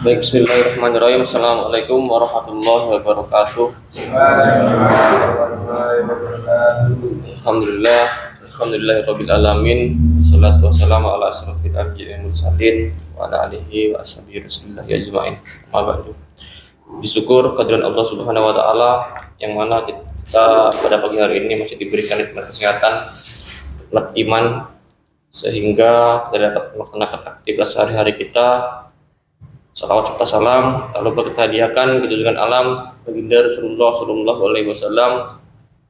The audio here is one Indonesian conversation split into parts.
Baik, bismillahirrahmanirrahim. Assalamualaikum warahmatullahi wabarakatuh. Alhamdulillah, alhamdulillahirabbil alamin. Wassalatu wassalamu ala asrofil anbiya'i wal mursalin wa ala alihi wa ashabihi rasulillah ajmain. Amma ba'du. Disyukur kehadiran Allah Subhanahu wa taala yang mana kita pada pagi hari ini masih diberikan nikmat kesehatan, nikmat iman, sehingga kita dapat melaksanakan aktivitas sehari-hari kita. Salawat serta salam tak lupa kita hadiahkan ke junjungan alam baginda Rasulullah sallallahu alaihi wasallam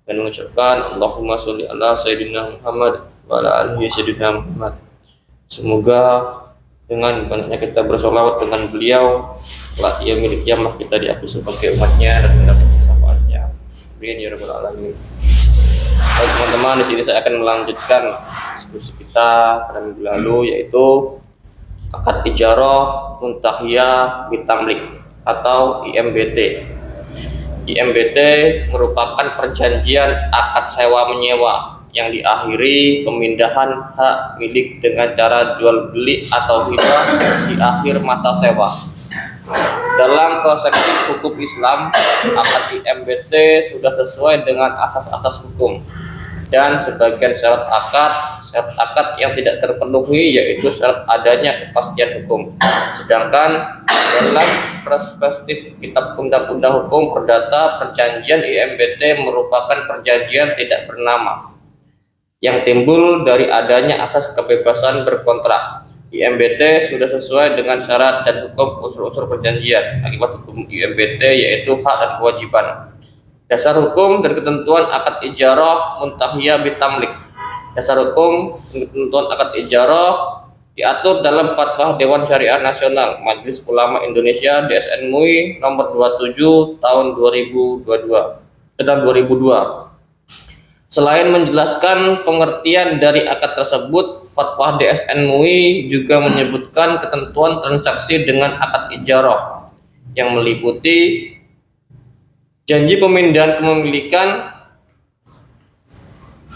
dan mengucapkan Allahumma sholli ala sayyidina Muhammad wa ala alihi sayyidina Muhammad. Semoga dengan banyaknya kita bersolawat dengan beliau, kelak ia milik kiamah kita diakui sebagai umatnya dan mendapat syafaatnya. Amin ya rabbal alamin. Baik teman-teman, di sini saya akan melanjutkan diskusi kita pada minggu lalu, yaitu akad ijarah muntahiyah bitamlik atau IMBT. IMBT merupakan perjanjian akad sewa menyewa yang diakhiri pemindahan hak milik dengan cara jual beli atau hibah di akhir masa sewa. Dalam konsepsi hukum Islam, akad IMBT sudah sesuai dengan asas-asas hukum, dan sebagian syarat akad yang tidak terpenuhi yaitu syarat adanya kepastian hukum. Sedangkan dalam perspektif kitab undang-undang hukum perdata, perjanjian IMBT merupakan perjanjian tidak bernama yang timbul dari adanya asas kebebasan berkontrak. IMBT sudah sesuai dengan syarat dan hukum unsur-unsur perjanjian. Akibat hukum IMBT yaitu hak dan kewajiban. Dasar hukum dan ketentuan akad ijarah muntahiyah bitamlik. Dasar hukum dan ketentuan akad ijarah diatur dalam Fatwa Dewan Syariah Nasional Majelis Ulama Indonesia DSN MUI nomor 27 tahun 2002. Selain menjelaskan pengertian dari akad tersebut, Fatwa DSN MUI juga menyebutkan ketentuan transaksi dengan akad ijarah yang meliputi janji pemindahan kepemilikan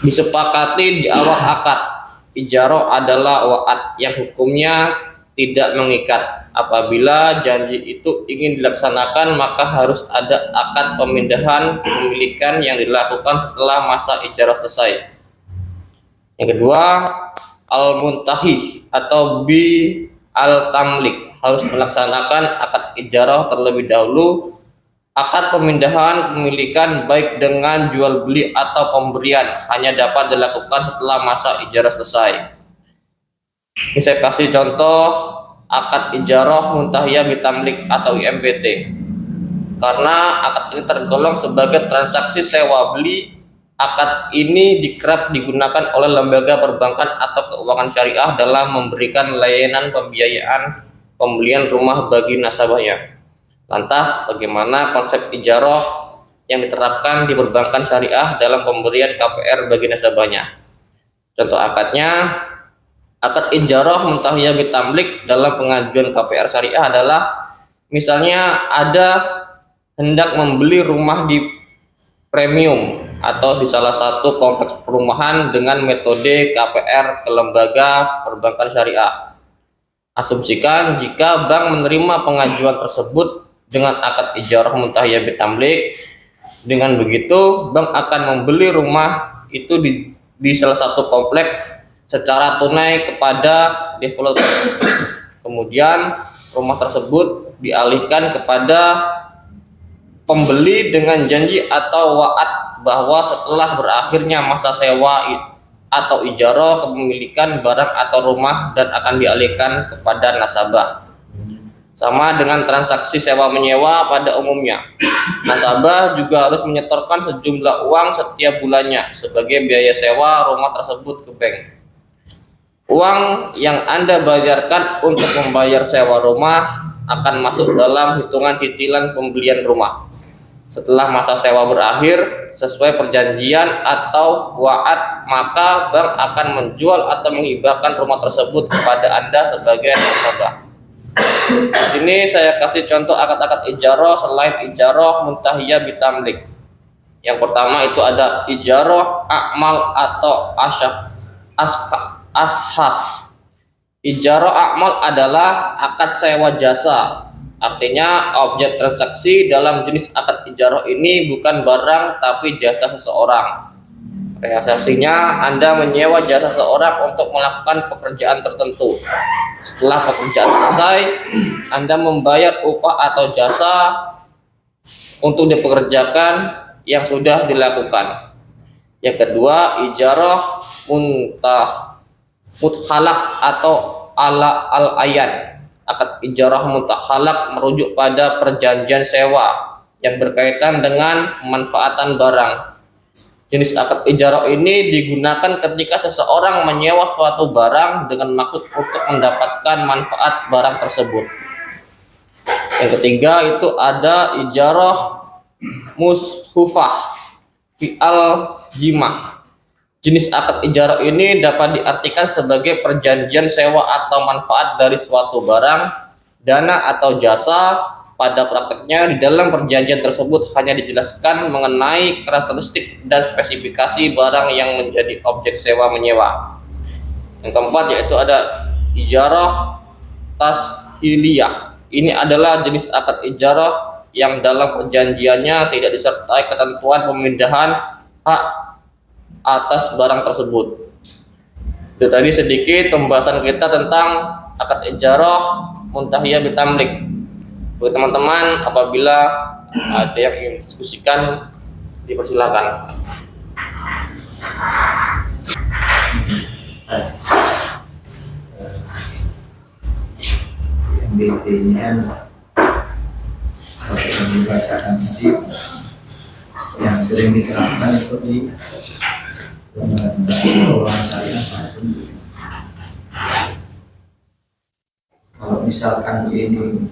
disepakati di awal akad. Ijarah adalah wa'ad yang hukumnya tidak mengikat. Apabila janji itu ingin dilaksanakan, maka harus ada akad pemindahan kepemilikan yang dilakukan setelah masa ijarah selesai. Yang kedua, al-muntahih atau bi al-tamlik harus melaksanakan akad ijarah terlebih dahulu. Akad pemindahan kepemilikan baik dengan jual beli atau pemberian hanya dapat dilakukan setelah masa ijarah selesai. Ini saya kasih contoh akad ijarah muntahiyah bitamlik atau IMBT. Karena akad ini tergolong sebagai transaksi sewa beli, akad ini kerap digunakan oleh lembaga perbankan atau keuangan syariah dalam memberikan layanan pembiayaan pembelian rumah bagi nasabahnya. Lantas, bagaimana konsep ijarah yang diterapkan di perbankan syariah dalam pemberian KPR bagi nasabahnya? Contoh akadnya, akad ijarah muntahiyah bitamlik dalam pengajuan KPR syariah adalah misalnya ada hendak membeli rumah di premium atau di salah satu kompleks perumahan dengan metode KPR ke lembaga perbankan syariah. Asumsikan jika bank menerima pengajuan tersebut dengan akad ijarah muntahiyah bitamlik, dengan begitu bank akan membeli rumah itu di salah satu komplek secara tunai kepada developer. Kemudian rumah tersebut dialihkan kepada pembeli dengan janji atau wa'ad bahwa setelah berakhirnya masa sewa atau ijarah kepemilikan barang atau rumah dan akan dialihkan kepada nasabah. Sama dengan transaksi sewa menyewa pada umumnya, nasabah juga harus menyetorkan sejumlah uang setiap bulannya sebagai biaya sewa rumah tersebut ke bank. Uang yang Anda bayarkan untuk membayar sewa rumah akan masuk dalam hitungan cicilan pembelian rumah. Setelah masa sewa berakhir, sesuai perjanjian atau wa'ad, maka bank akan menjual atau menghibahkan rumah tersebut kepada Anda sebagai nasabah. Di sini saya kasih contoh akad-akad ijarah selain ijarah muntahiyah bitamlik. Yang pertama itu ada ijarah akmal atau ashas. Ijarah akmal adalah akad sewa jasa Artinya objek transaksi dalam jenis akad ijarah ini bukan barang tapi jasa seseorang. Realisasinya Anda menyewa jasa seseorang untuk melakukan pekerjaan tertentu. Setelah pekerjaan selesai, Anda membayar upah atau jasa untuk dipekerjakan yang sudah dilakukan. Yang kedua, ijarah muthalak atau ala al-ayan. Akad ijarah muthalak merujuk pada perjanjian sewa yang berkaitan dengan pemanfaatan barang. Jenis akad ijarah ini digunakan ketika seseorang menyewa suatu barang dengan maksud untuk mendapatkan manfaat barang tersebut. Yang ketiga itu ada ijarah mushufah fi al-jimah. Jenis akad ijarah ini dapat diartikan sebagai perjanjian sewa atau manfaat dari suatu barang, dana atau jasa. Pada prakteknya di dalam perjanjian tersebut hanya dijelaskan mengenai karakteristik dan spesifikasi barang yang menjadi objek sewa menyewa. Yang keempat yaitu ada ijarah tashiliyah. Ini adalah jenis akad ijarah yang dalam perjanjiannya tidak disertai ketentuan pemindahan hak atas barang tersebut. Itu tadi sedikit pembahasan kita tentang akad ijarah muntahiyah bitamlik. Buat teman-teman, apabila ada yang ingin diskusikan, dipersilakan. MBP-nya kalau yang dibacakan tadi yang sering diterapkan itu di orang syariah maupun kalau misalkan ini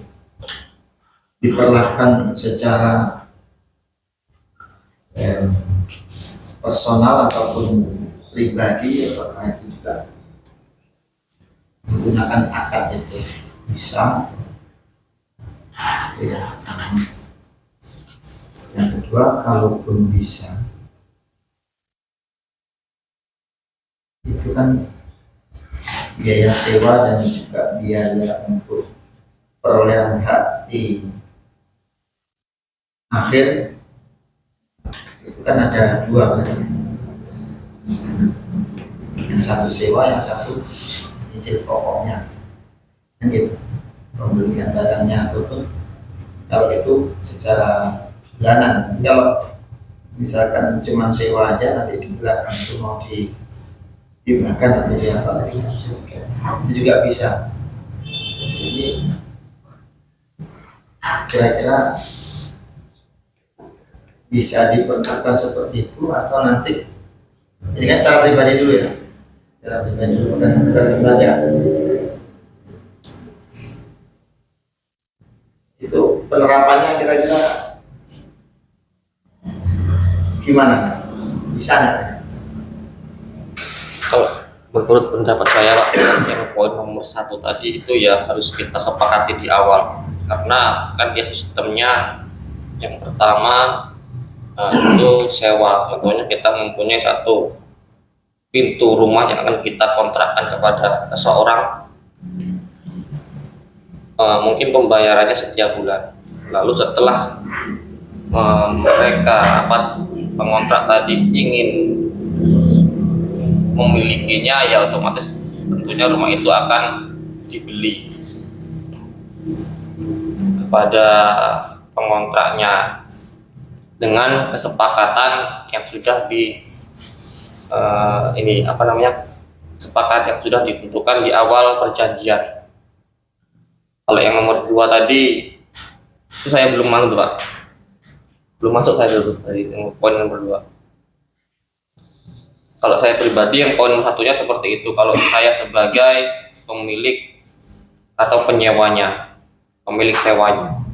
diperlakukan secara personal ataupun pribadi, apakah itu juga menggunakan akad itu bisa? Ya. Yang kedua, kalaupun bisa, itu kan biaya sewa dan juga biaya untuk perolehan hak di akhir itu kan ada dua kan, yang satu sewa, yang satu cicil pokoknya kan gitu, pembelian barangnya ataupun kalau itu secara bulanan. Kalau misalkan cuma sewa aja nanti di belakang itu mau dihibahkan atau diapa itu juga bisa. Jadi kira-kira bisa diperlakukan seperti itu atau nanti ini kan secara pribadi dulu ya, secara pribadi dulu bukan lembaga. Itu penerapannya kira-kira gimana? Bisa nggak? Kalau menurut pendapat saya Pak, yang poin nomor 1 tadi itu ya harus kita sepakati di awal, karena kan dia sistemnya yang pertama itu sewa. Contohnya kita mempunyai satu pintu rumah yang akan kita kontrakkan kepada seseorang, mungkin pembayarannya setiap bulan. Lalu setelah mereka pengontrak tadi ingin memilikinya, ya otomatis tentunya rumah itu akan dibeli kepada pengontraknya dengan kesepakatan yang sudah sepakat yang sudah ditentukan di awal perjanjian. Kalau yang nomor 2 tadi itu saya belum masuk Pak, belum masuk saya dulu tadi poin nomor 2. Kalau saya pribadi yang poin satunya seperti itu, kalau saya sebagai pemilik atau penyewanya, pemilik sewanya.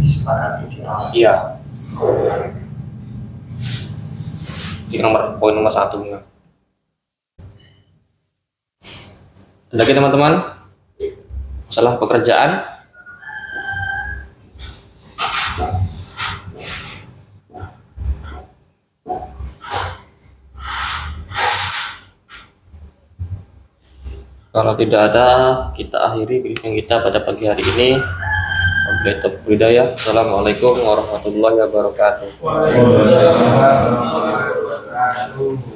Disepakati di awal. Iya. Di poin nomor 1-nya. Ada lagi teman-teman? Masalah pekerjaan? Kalau tidak ada, kita akhiri briefing kita pada pagi hari ini. Wabillahi taufiq wal hidayah. Assalamualaikum warahmatullahi wabarakatuh. Waalaikumsalam warahmatullahi wabarakatuh.